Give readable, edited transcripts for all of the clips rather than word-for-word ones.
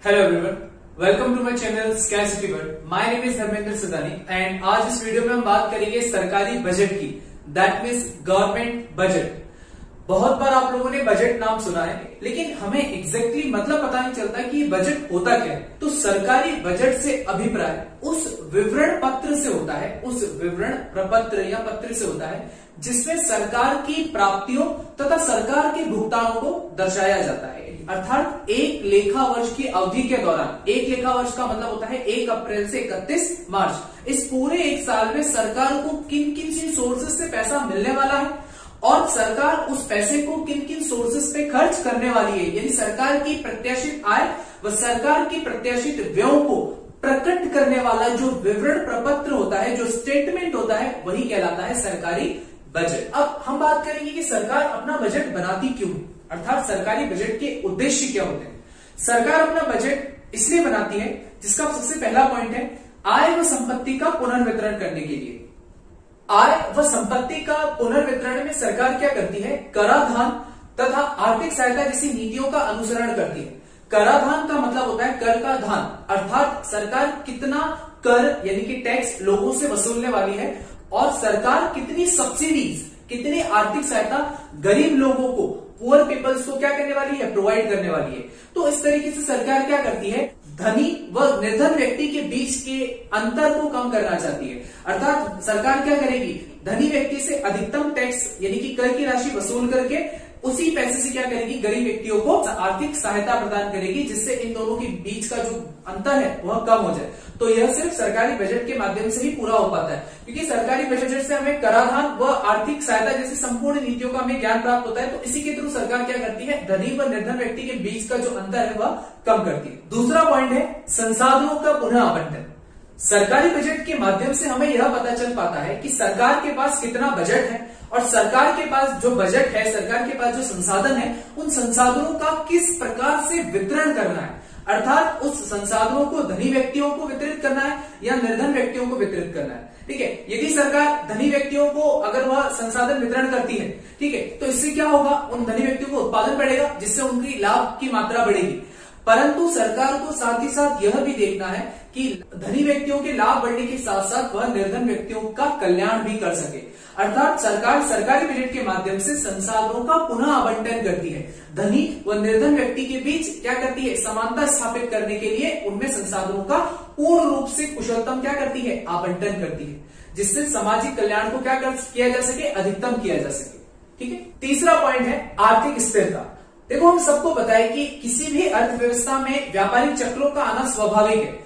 Hello everyone, welcome to my channel scarcity world. My name is Dharmendra Sadani and आज इस video में हम बात करेंगे सरकारी बजट की, दैट मीन्स गवर्नमेंट बजट। बहुत बार आप लोगों ने बजट नाम सुना है, लेकिन हमें एग्जैक्टली मतलब पता नहीं चलता कि बजट होता क्या है। तो सरकारी बजट से अभिप्राय उस विवरण पत्र से होता है, उस विवरण प्रपत्र या पत्र से होता है जिसमें सरकार की प्राप्तियों तथा सरकार के भुगतानों को दर्शाया जाता है। अर्थात एक लेखा वर्ष की अवधि के दौरान, एक लेखा वर्ष का मतलब होता है 1 अप्रैल से 31 मार्च, इस पूरे एक साल में सरकार को किन किन सोर्सेस से पैसा मिलने वाला है और सरकार उस पैसे को किन किन सोर्सेस पे खर्च करने वाली है, यानी सरकार की प्रत्याशित आय व सरकार की प्रत्याशित व्ययों को प्रकट करने वाला जो विवरण प्रपत्र होता है, जो स्टेटमेंट होता है, वही कहलाता है सरकारी बजट। अब हम बात करेंगे कि सरकार अपना बजट बनाती क्यों है, अर्थात सरकारी बजट के उद्देश्य क्या होते हैं। सरकार अपना बजट इसलिए बनाती है, जिसका सबसे पहला पॉइंट है आय व संपत्ति का पुनर्वितरण करने के लिए। आय व संपत्ति का पुनर्वितरण में सरकार क्या करती है, कराधान तथा आर्थिक सहायता जैसी नीतियों का अनुसरण करती है। कराधान का मतलब होता है कर का धान, अर्थात सरकार कितना कर यानी कि टैक्स लोगों से वसूलने वाली है और सरकार कितनी सब्सिडीज, कितनी आर्थिक सहायता गरीब लोगों को, पुअर पीपल्स को क्या करने वाली है, प्रोवाइड करने वाली है। तो इस तरीके से सरकार क्या करती है, धनी व निर्धन व्यक्ति के बीच के अंतर को कम करना चाहती है। अर्थात सरकार क्या करेगी, धनी व्यक्ति से अधिकतम टैक्स यानी कि कर की राशि वसूल करके उसी पैसे से क्या करेगी, गरीब व्यक्तियों को आर्थिक सहायता प्रदान करेगी, जिससे इन दोनों के बीच का जो अंतर है वह कम हो जाए। तो यह सिर्फ सरकारी बजट के माध्यम से ही पूरा हो पाता है, क्योंकि सरकारी बजट से हमें कराधान व आर्थिक सहायता जैसी संपूर्ण नीतियों का हमें ज्ञान प्राप्त होता है। तो इसी के थ्रू सरकार क्या करती है, धनी व निर्धन व्यक्ति के बीच का जो अंतर है वह कम करती है। दूसरा पॉइंट है संसाधनों का पुनः आवंटन। सरकारी बजट के माध्यम से हमें यह पता चल पाता है कि सरकार के पास कितना बजट है और सरकार के पास जो बजट है, सरकार के पास जो संसाधन है, उन संसाधनों का किस प्रकार से वितरण करना है। अर्थात उस संसाधनों को धनी व्यक्तियों को वितरित करना है या निर्धन व्यक्तियों को वितरित करना है। ठीक है, यदि सरकार धनी व्यक्तियों को अगर वह संसाधन वितरण करती है, ठीक है, तो इससे क्या होगा, उन धनी व्यक्तियों को उत्पादन बढ़ेगा, जिससे उनकी लाभ की मात्रा बढ़ेगी। परंतु सरकार को साथ ही साथ यह भी देखना है कि धनी व्यक्तियों के लाभ बढ़ने के साथ साथ वह निर्धन व्यक्तियों का कल्याण भी कर सके। अर्थात सरकार सरकारी बजट के माध्यम से संसाधनों का पुनः आवंटन करती है, धनी व निर्धन व्यक्ति के बीच क्या करती है, समानता स्थापित करने के लिए उनमें संसाधनों का पूर्ण रूप से कुशलतम क्या करती है, आवंटन करती है, जिससे सामाजिक कल्याण को क्या किया जा सके, अधिकतम किया जा सके। ठीक है, तीसरा पॉइंट है आर्थिक स्थिरता। देखो, हम सबको पता है कि किसी भी अर्थव्यवस्था में व्यापारिक चक्रों का आना स्वाभाविक है।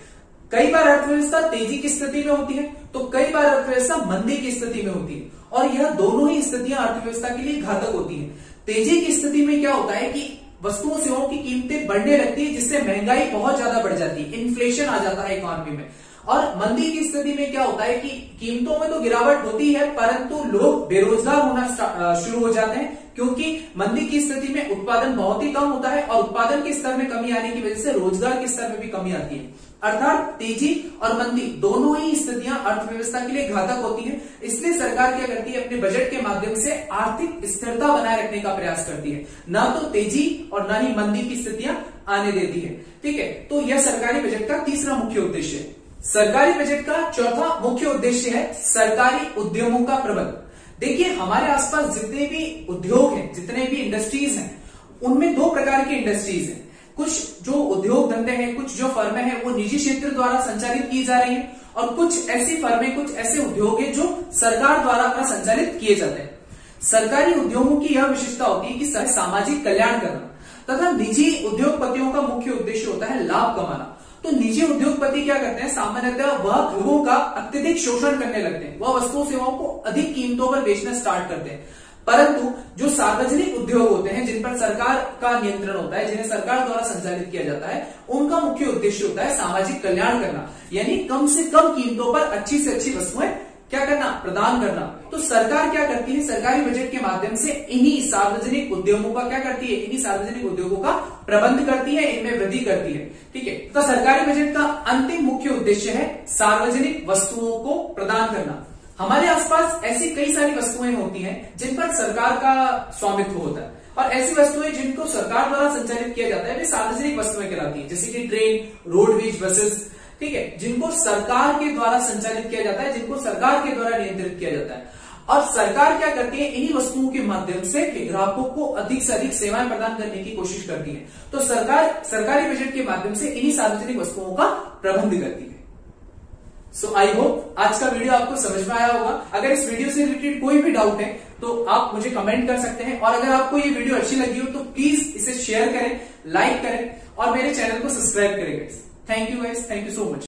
कई बार अर्थव्यवस्था तेजी की स्थिति में होती है तो कई बार अर्थव्यवस्था मंदी की स्थिति में होती है, और यह दोनों ही स्थितियां अर्थव्यवस्था के लिए घातक होती है। तेजी की स्थिति में क्या होता है कि वस्तुओं सेवाओं की कीमतें बढ़ने लगती है, जिससे महंगाई बहुत ज्यादा बढ़ जाती है, इन्फ्लेशन आ जाता है इकोनॉमी में। और मंदी की स्थिति में क्या होता है कि कीमतों में तो गिरावट होती है, परंतु लोग बेरोजगार होना शुरू हो जाते हैं, क्योंकि मंदी की स्थिति में उत्पादन बहुत ही कम होता है और उत्पादन के स्तर में कमी आने की वजह से रोजगार के स्तर में भी कमी आती है। अर्थात तेजी और मंदी दोनों ही स्थितियां अर्थव्यवस्था के लिए घातक होती हैं। इसलिए सरकार क्या करती है, अपने बजट के माध्यम से आर्थिक स्थिरता बनाए रखने का प्रयास करती है, ना तो तेजी और ना ही मंदी की स्थितियां आने देती है। ठीक है, तो यह सरकारी बजट का तीसरा मुख्य उद्देश्य है। सरकारी बजट का चौथा मुख्य उद्देश्य है सरकारी उद्यमों का प्रबंध। देखिए, हमारे आसपास जितने भी उद्योग हैं, जितने भी इंडस्ट्रीज हैं, उनमें दो प्रकार की इंडस्ट्रीज हैं। कुछ जो उद्योग धंधे हैं, कुछ जो फर्में हैं, वो निजी क्षेत्र द्वारा संचालित की जा रही हैं, और कुछ ऐसी फर्में, कुछ ऐसे उद्योग हैं जो सरकार द्वारा संचालित किए जाते हैं। सरकारी उद्योगों की यह विशेषता होती है कि सामाजिक कल्याण करना, तथा निजी उद्योगपतियों का मुख्य उद्देश्य होता है लाभ कमाना। तो निजी उद्योगपति क्या करते हैं, सामान्यतः वह लोगों का अत्यधिक शोषण करने लगते हैं, वह वस्तुओं सेवाओं को अधिक कीमतों पर बेचना स्टार्ट करते हैं। परंतु जो सार्वजनिक उद्योग होते हैं, जिन पर सरकार का नियंत्रण होता है, जिन्हें सरकार द्वारा संचालित किया जाता है, उनका मुख्य उद्देश्य होता है सामाजिक कल्याण करना, यानी कम से कम कीमतों पर अच्छी से अच्छी वस्तुएं क्या करना, प्रदान करना। तो सरकार क्या करती है, सरकारी बजट के माध्यम से इन्हीं सार्वजनिक उद्योगों का क्या करती है, इन्हीं सार्वजनिक उद्योगों का प्रबंध करती है, इनमें वृद्धि करती है। ठीक है, तो सरकारी बजट का अंतिम मुख्य उद्देश्य है सार्वजनिक वस्तुओं को प्रदान करना। हमारे आसपास ऐसी कई सारी वस्तुएं होती हैं जिन पर सरकार का स्वामित्व होता है, और ऐसी वस्तुएं जिनको सरकार द्वारा संचालित किया जाता है वे सार्वजनिक वस्तुएं कहलाती है, जैसे कि ट्रेन, रोडवेज, बसेस, ठीक है, जिनको सरकार के द्वारा संचालित किया जाता है, जिनको सरकार के द्वारा नियंत्रित किया जाता है। और सरकार क्या करती है, इन्हीं वस्तुओं के माध्यम से ग्राहकों को अधिक से अधिक सेवाएं प्रदान करने की कोशिश करती है। तो सरकार सरकारी बजट के माध्यम से इन्हीं सार्वजनिक वस्तुओं का प्रबंध करती है। सो आई होप आज का वीडियो आपको समझ में आया होगा। अगर इस वीडियो से रिलेटेड कोई भी डाउट है तो आप मुझे कमेंट कर सकते हैं, और अगर आपको ये वीडियो अच्छी लगी हो तो प्लीज इसे शेयर करें, लाइक करें और मेरे चैनल को सब्सक्राइब करें। Thank you guys, thank you so much.